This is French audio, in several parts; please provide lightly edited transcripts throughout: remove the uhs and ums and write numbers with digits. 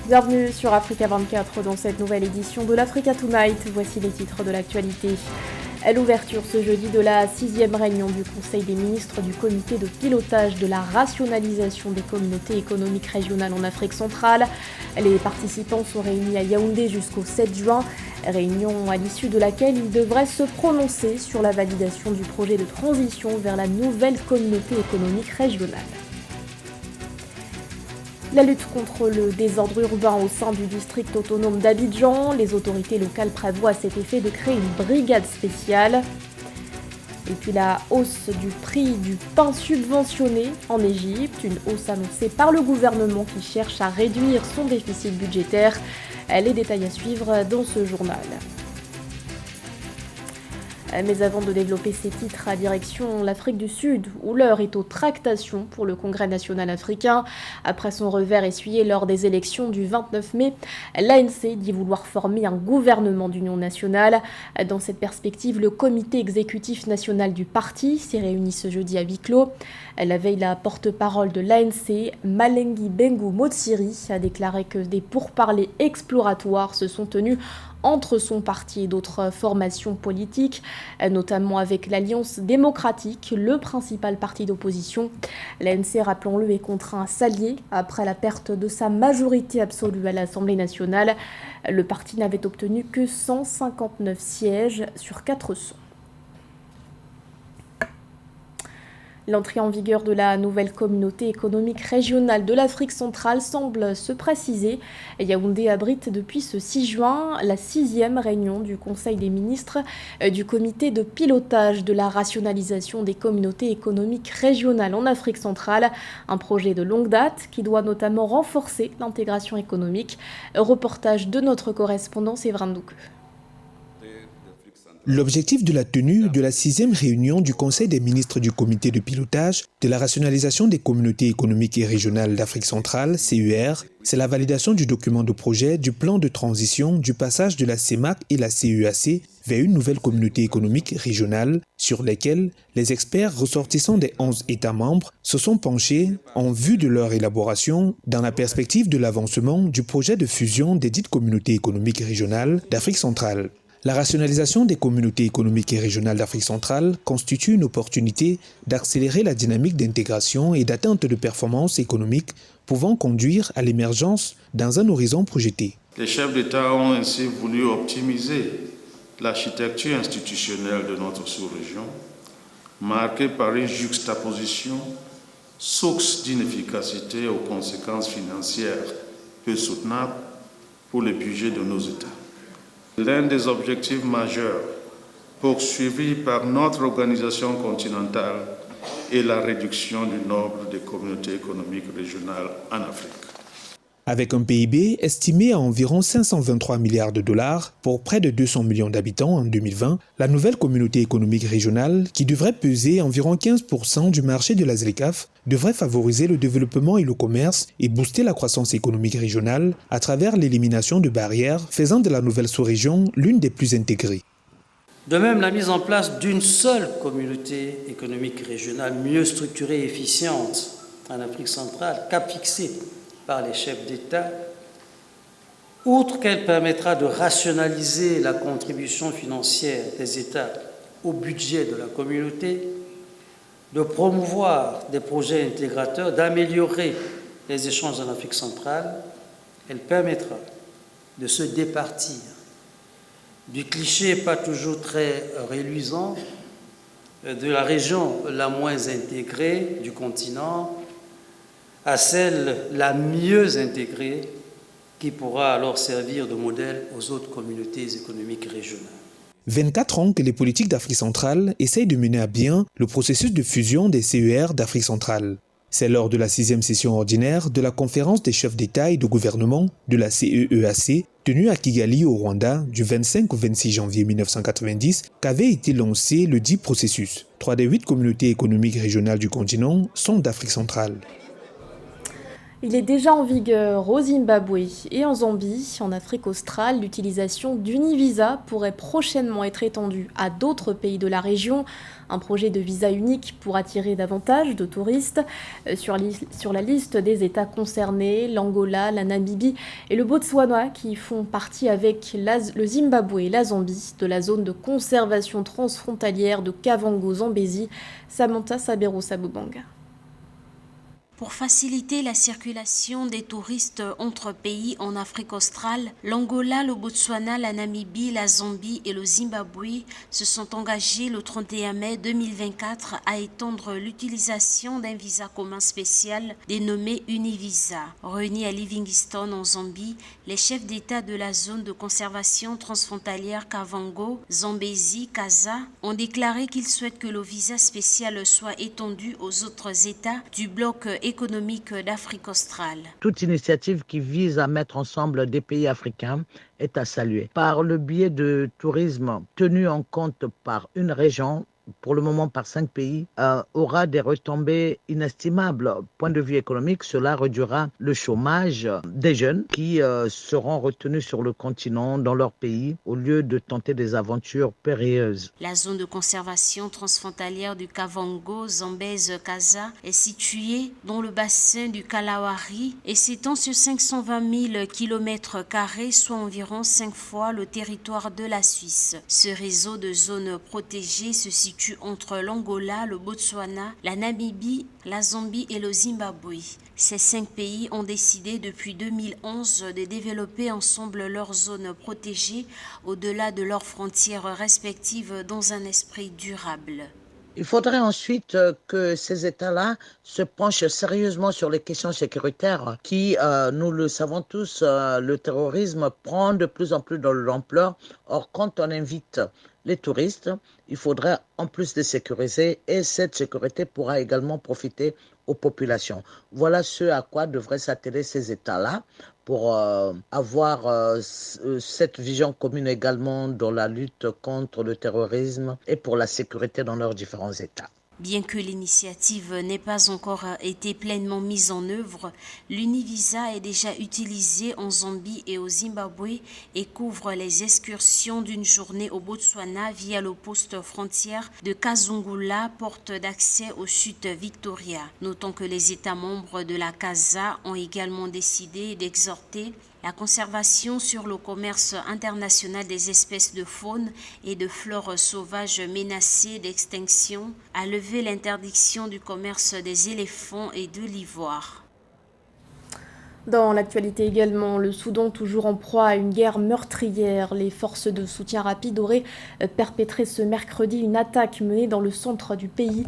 Bienvenue sur Africa 24 dans cette nouvelle édition de l'Africa Tonight. Voici les titres de l'actualité. À l'ouverture ce jeudi de la 6e réunion du Conseil des ministres du comité de pilotage de la rationalisation des communautés économiques régionales en Afrique centrale. Les participants sont réunis à Yaoundé jusqu'au 7 juin, réunion à l'issue de laquelle ils devraient se prononcer sur la validation du projet de transition vers la nouvelle communauté économique régionale. La lutte contre le désordre urbain au sein du district autonome d'Abidjan, les autorités locales prévoient à cet effet de créer une brigade spéciale. Et puis la hausse du prix du pain subventionné en Égypte, une hausse annoncée par le gouvernement qui cherche à réduire son déficit budgétaire. Les détails à suivre dans ce journal. Mais avant de développer ces titres, à direction l'Afrique du Sud, où l'heure est aux tractations pour le Congrès national africain. Après son revers essuyé lors des élections du 29 mai, l'ANC dit vouloir former un gouvernement d'union nationale. Dans cette perspective, le comité exécutif national du parti s'est réuni ce jeudi à huis clos. La veille, la porte-parole de l'ANC, Malengi Bengu Motsiri, a déclaré que des pourparlers exploratoires se sont tenus entre son parti et d'autres formations politiques, notamment avec l'Alliance démocratique, le principal parti d'opposition. L'ANC, rappelons-le, est contraint à s'allier après la perte de sa majorité absolue à l'Assemblée nationale. Le parti n'avait obtenu que 159 sièges sur 400. L'entrée en vigueur de la nouvelle communauté économique régionale de l'Afrique centrale semble se préciser. Yaoundé abrite depuis ce 6 juin la 6e réunion du Conseil des ministres du comité de pilotage de la rationalisation des communautés économiques régionales en Afrique centrale. Un projet de longue date qui doit notamment renforcer l'intégration économique. Reportage de notre correspondant Séverin Ndouke. L'objectif de la tenue de la 6e réunion du Conseil des ministres du comité de pilotage de la rationalisation des communautés économiques et régionales d'Afrique centrale, CER, c'est la validation du document de projet du plan de transition du passage de la CEMAC et la CEAC vers une nouvelle communauté économique régionale sur lesquelles les experts ressortissants des 11 États membres se sont penchés en vue de leur élaboration dans la perspective de l'avancement du projet de fusion des dites communautés économiques régionales d'Afrique centrale. La rationalisation des communautés économiques et régionales d'Afrique centrale constitue une opportunité d'accélérer la dynamique d'intégration et d'atteinte de performances économiques pouvant conduire à l'émergence dans un horizon projeté. Les chefs d'État ont ainsi voulu optimiser l'architecture institutionnelle de notre sous-région, marquée par une juxtaposition source d'inefficacité aux conséquences financières peu soutenables pour les budgets de nos États. L'un des objectifs majeurs poursuivis par notre organisation continentale est la réduction du nombre de communautés économiques régionales en Afrique. Avec un PIB estimé à environ 523 milliards de dollars pour près de 200 millions d'habitants en 2020, la nouvelle communauté économique régionale, qui devrait peser environ 15% du marché de la ZLECAf, devrait favoriser le développement et le commerce et booster la croissance économique régionale à travers l'élimination de barrières, faisant de la nouvelle sous-région l'une des plus intégrées. De même, la mise en place d'une seule communauté économique régionale mieux structurée et efficiente en Afrique centrale, cap fixé par les chefs d'État, outre qu'elle permettra de rationaliser la contribution financière des États au budget de la communauté, de promouvoir des projets intégrateurs, d'améliorer les échanges en Afrique centrale, elle permettra de se départir du cliché pas toujours très reluisant de la région la moins intégrée du continent à celle la mieux intégrée qui pourra alors servir de modèle aux autres communautés économiques régionales. 24 ans que les politiques d'Afrique centrale essayent de mener à bien le processus de fusion des CER d'Afrique centrale. C'est lors de la 6e session ordinaire de la conférence des chefs d'État et de gouvernement de la CEEAC, tenue à Kigali au Rwanda du 25 au 26 janvier 1990, qu'avait été lancé le dit processus. 3 des 8 communautés économiques régionales du continent sont d'Afrique centrale. Il est déjà en vigueur au Zimbabwe et en Zambie. En Afrique australe, l'utilisation d'Univisa pourrait prochainement être étendue à d'autres pays de la région. Un projet de visa unique pour attirer davantage de touristes. Sur la liste des États concernés, l'Angola, la Namibie et le Botswana qui font partie avec le Zimbabwe et la Zambie de la zone de conservation transfrontalière de Kavango-Zambézie. Samantha Sabero-Sabobanga. Pour faciliter la circulation des touristes entre pays en Afrique australe, l'Angola, le Botswana, la Namibie, la Zambie et le Zimbabwe se sont engagés le 31 mai 2024 à étendre l'utilisation d'un visa commun spécial dénommé Univisa. Réunis à Livingstone en Zambie, les chefs d'État de la zone de conservation transfrontalière Kavango, Zambézie, Kasa ont déclaré qu'ils souhaitent que le visa spécial soit étendu aux autres États du bloc économique d'Afrique australe. Toute initiative qui vise à mettre ensemble des pays africains est à saluer. Par le biais de tourisme tenu en compte par une région, pour le moment par 5 pays, aura des retombées inestimables. Point de vue économique, cela réduira le chômage des jeunes qui seront retenus sur le continent, dans leur pays, au lieu de tenter des aventures périlleuses. La zone de conservation transfrontalière du Kavango, Zambèze, Kasa est située dans le bassin du Kalahari et s'étend sur 520 000 km², soit environ 5 fois le territoire de la Suisse. Ce réseau de zones protégées se situe entre l'Angola, le Botswana, la Namibie, la Zambie et le Zimbabwe. Ces 5 pays ont décidé depuis 2011 de développer ensemble leurs zones protégées au-delà de leurs frontières respectives dans un esprit durable. Il faudrait ensuite que ces États-là se penchent sérieusement sur les questions sécuritaires qui, nous le savons tous, le terrorisme prend de plus en plus de l'ampleur. Or, quand on invite les touristes, il faudrait en plus les sécuriser et cette sécurité pourra également profiter aux populations. Voilà ce à quoi devraient s'atteler ces États-là pour avoir cette vision commune également dans la lutte contre le terrorisme et pour la sécurité dans leurs différents États. Bien que l'initiative n'ait pas encore été pleinement mise en œuvre, l'Univisa est déjà utilisée en Zambie et au Zimbabwe et couvre les excursions d'une journée au Botswana via le poste frontière de Kazungula, porte d'accès au sud Victoria. Notons que les États membres de la CASA ont également décidé d'exhorter la conservation sur le commerce international des espèces de faune et de flore sauvages menacées d'extinction, à lever l'interdiction du commerce des éléphants et de l'ivoire. Dans l'actualité également, le Soudan toujours en proie à une guerre meurtrière. Les forces de soutien rapide auraient perpétré ce mercredi une attaque menée dans le centre du pays.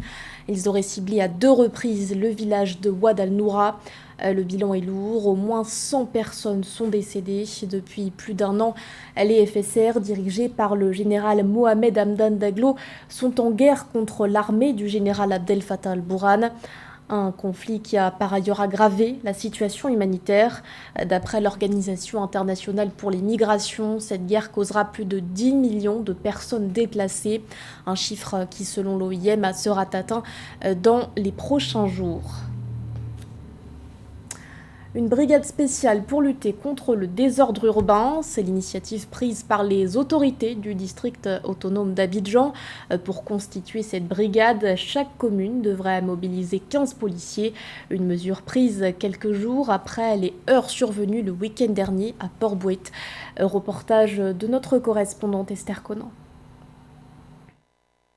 Ils auraient ciblé à 2 reprises le village de Wad al-Noura. Le bilan est lourd, au moins 100 personnes sont décédées. Depuis plus d'1 an, les FSR, dirigés par le général Mohamed Hamdan Daglo, sont en guerre contre l'armée du général Abdel Fattah al-Burhan. Un conflit qui a par ailleurs aggravé la situation humanitaire. D'après l'Organisation internationale pour les migrations, cette guerre causera plus de 10 millions de personnes déplacées. Un chiffre qui, selon l'OIM, sera atteint dans les prochains jours. Une brigade spéciale pour lutter contre le désordre urbain, c'est l'initiative prise par les autorités du district autonome d'Abidjan. Pour constituer cette brigade, chaque commune devrait mobiliser 15 policiers. Une mesure prise quelques jours après les heurts survenus le week-end dernier à Port-Bouët. Reportage de notre correspondante Esther Conan.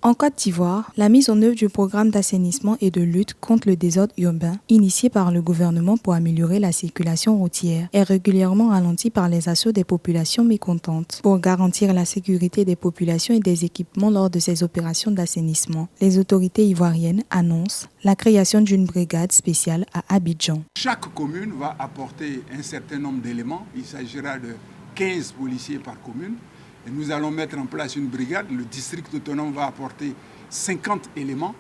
En Côte d'Ivoire, la mise en œuvre du programme d'assainissement et de lutte contre le désordre urbain, initié par le gouvernement pour améliorer la circulation routière, est régulièrement ralentie par les assauts des populations mécontentes. Pour garantir la sécurité des populations et des équipements lors de ces opérations d'assainissement, les autorités ivoiriennes annoncent la création d'une brigade spéciale à Abidjan. Chaque commune va apporter un certain nombre d'éléments. Il s'agira de 15 policiers par commune. Et nous allons mettre en place une brigade. Le district autonome va apporter 50 éléments.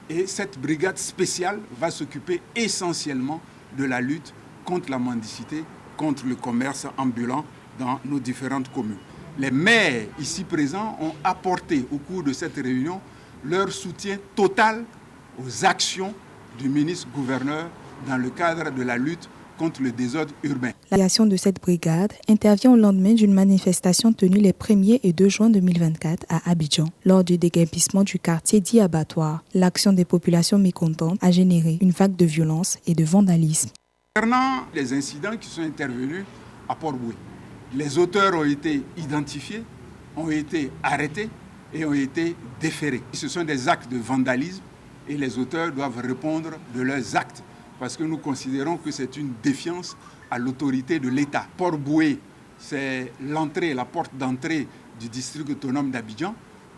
Et cette brigade spéciale va s'occuper essentiellement de la lutte contre la mendicité, contre le commerce ambulant dans nos différentes communes. Les maires ici présents ont apporté au cours de cette réunion leur soutien total aux actions du ministre-gouverneur dans le cadre de la lutte contre contre le désordre urbain. La création de cette brigade intervient au lendemain d'une manifestation tenue les 1er et 2 juin 2024 à Abidjan, lors du déguerpissement du quartier dit abattoir. L'action des populations mécontentes a généré une vague de violence et de vandalisme. Concernant les incidents qui sont intervenus à Port-Boué, les auteurs ont été identifiés, ont été arrêtés et ont été déférés. Ce sont des actes de vandalisme et les auteurs doivent répondre de leurs actes parce que nous considérons que c'est une défiance à l'autorité de l'État. Port-Boué, c'est l'entrée, la porte d'entrée du district autonome d'Abidjan.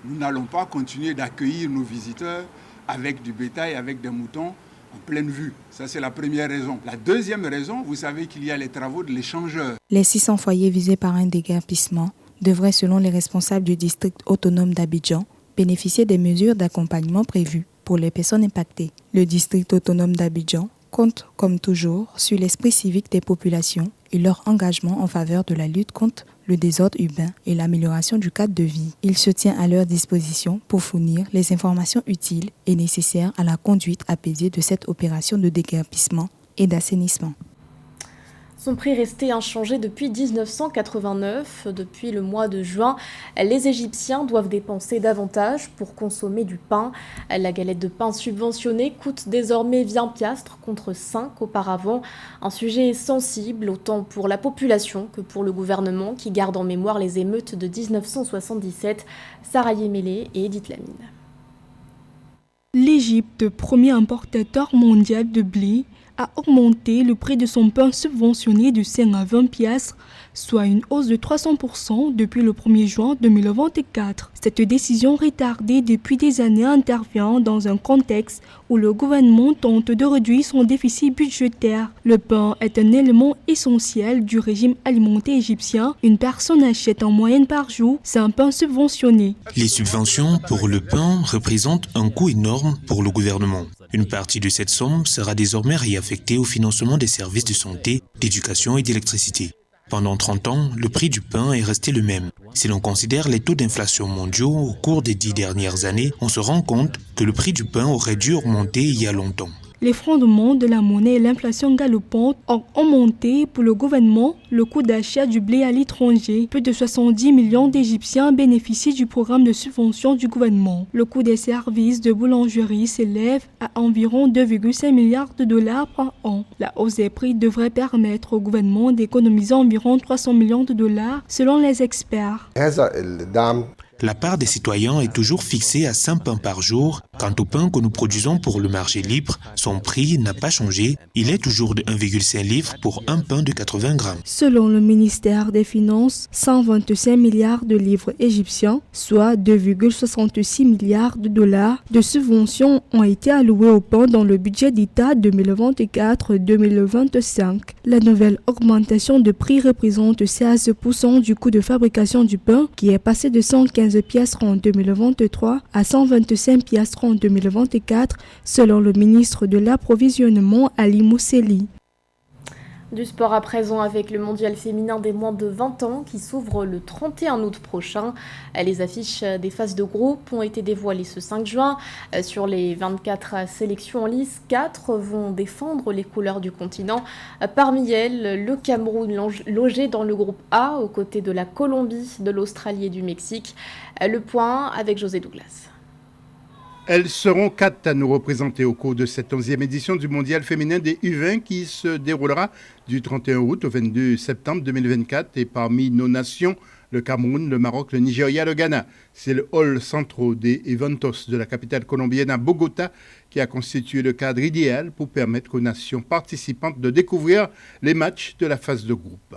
Nous n'allons pas continuer d'accueillir nos visiteurs avec du bétail, avec des moutons en pleine vue. Ça, c'est la première raison. La deuxième raison, vous savez qu'il y a les travaux de l'échangeur. Les 600 foyers visés par un déguerpissement devraient, selon les responsables du district autonome d'Abidjan, bénéficier des mesures d'accompagnement prévues pour les personnes impactées. Le district autonome d'Abidjan compte, comme toujours, sur l'esprit civique des populations et leur engagement en faveur de la lutte contre le désordre urbain et l'amélioration du cadre de vie. Il se tient à leur disposition pour fournir les informations utiles et nécessaires à la conduite apaisée de cette opération de déguerpissement et d'assainissement. Son prix restait inchangé depuis 1989. Depuis le mois de juin, les Égyptiens doivent dépenser davantage pour consommer du pain. La galette de pain subventionnée coûte désormais 20 piastres contre 5 auparavant. Un sujet sensible autant pour la population que pour le gouvernement qui garde en mémoire les émeutes de 1977. Sarah Yemele et Edith Lamine. L'Égypte, premier importateur mondial de blé, a augmenté le prix de son pain subventionné de 5 à 20 piastres, soit une hausse de 300% depuis le 1er juin 2024. Cette décision retardée depuis des années intervient dans un contexte où le gouvernement tente de réduire son déficit budgétaire. Le pain est un élément essentiel du régime alimentaire égyptien. Une personne achète en moyenne par jour 5 pains subventionnés. Les subventions pour le pain représentent un coût énorme pour le gouvernement. Une partie de cette somme sera désormais réaffectée au financement des services de santé, d'éducation et d'électricité. Pendant 30 ans, le prix du pain est resté le même. Si l'on considère les taux d'inflation mondiaux au cours des 10 dernières années, on se rend compte que le prix du pain aurait dû augmenter il y a longtemps. L'effondrement de la monnaie et l'inflation galopante ont augmenté pour le gouvernement le coût d'achat du blé à l'étranger. Plus de 70 millions d'Égyptiens bénéficient du programme de subvention du gouvernement. Le coût des services de boulangerie s'élève à environ 2,5 milliards de dollars par an. La hausse des prix devrait permettre au gouvernement d'économiser environ 300 millions de dollars selon les experts. La part des citoyens est toujours fixée à 5 pains par jour. Quant au pain que nous produisons pour le marché libre, son prix n'a pas changé. Il est toujours de 1,5 livre pour un pain de 80 grammes. Selon le ministère des Finances, 125 milliards de livres égyptiens, soit 2,66 milliards de dollars de subventions ont été alloués au pain dans le budget d'État 2024-2025. La nouvelle augmentation de prix représente 16% du coût de fabrication du pain qui est passé de 115 piastres en 2023 à 125 piastres en 2024, selon le ministre de l'Approvisionnement Ali Mousseli. Du sport à présent avec le mondial féminin des moins de 20 ans qui s'ouvre le 31 août prochain. Les affiches des phases de groupe ont été dévoilées ce 5 juin. Sur les 24 sélections en lice, 4 vont défendre les couleurs du continent. Parmi elles, le Cameroun logé dans le groupe A aux côtés de la Colombie, de l'Australie et du Mexique. Le point avec José Douglas. Elles seront 4 à nous représenter au cours de cette 11e édition du mondial féminin des U20 qui se déroulera du 31 août au 22 septembre 2024. Et parmi nos nations, le Cameroun, le Maroc, le Nigeria, le Ghana. C'est le hall central des Eventos de la capitale colombienne à Bogota qui a constitué le cadre idéal pour permettre aux nations participantes de découvrir les matchs de la phase de groupe.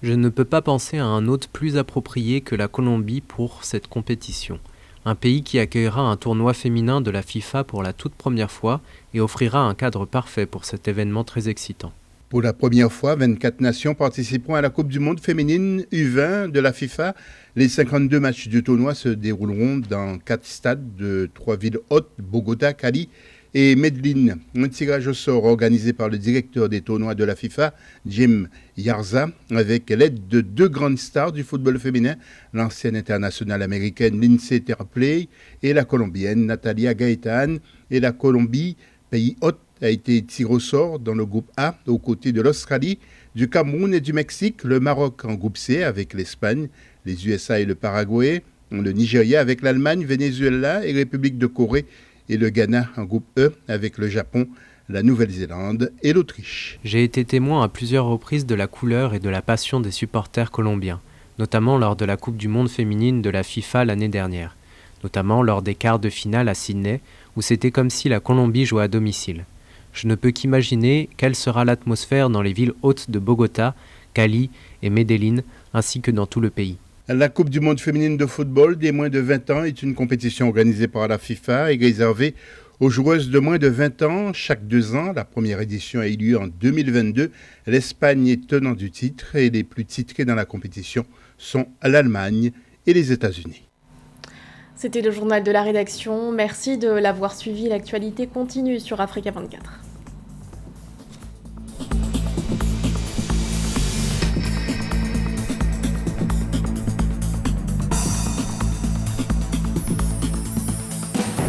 Je ne peux pas penser à un hôte plus approprié que la Colombie pour cette compétition. Un pays qui accueillera un tournoi féminin de la FIFA pour la toute première fois et offrira un cadre parfait pour cet événement très excitant. Pour la première fois, 24 nations participeront à la Coupe du Monde féminine U20 de la FIFA. Les 52 matchs du tournoi se dérouleront dans 4 stades de 3 villes hautes, Bogota, Cali et Medellín. Un tirage au sort organisé par le directeur des tournois de la FIFA, Jim Yarza, avec l'aide de 2 grandes stars du football féminin, l'ancienne internationale américaine Lindsay Terplay et la colombienne Natalia Gaetan, et la Colombie, pays hôte, a été tiré au sort dans le groupe A aux côtés de l'Australie, du Cameroun et du Mexique, le Maroc en groupe C avec l'Espagne, les USA et le Paraguay, le Nigeria avec l'Allemagne, Venezuela et République de Corée et le Ghana en groupe E avec le Japon, la Nouvelle-Zélande et l'Autriche. J'ai été témoin à plusieurs reprises de la couleur et de la passion des supporters colombiens, notamment lors de la Coupe du Monde féminine de la FIFA l'année dernière, notamment lors des quarts de finale à Sydney, où c'était comme si la Colombie jouait à domicile. Je ne peux qu'imaginer quelle sera l'atmosphère dans les villes hautes de Bogota, Cali et Medellín, ainsi que dans tout le pays. La Coupe du Monde féminine de football des moins de 20 ans est une compétition organisée par la FIFA et réservée aux joueuses de moins de 20 ans chaque 2 ans. La première édition a eu lieu en 2022. L'Espagne est tenant du titre et les plus titrés dans la compétition sont l'Allemagne et les États-Unis. C'était le journal de la rédaction. Merci de l'avoir suivi. L'actualité continue sur Africa 24.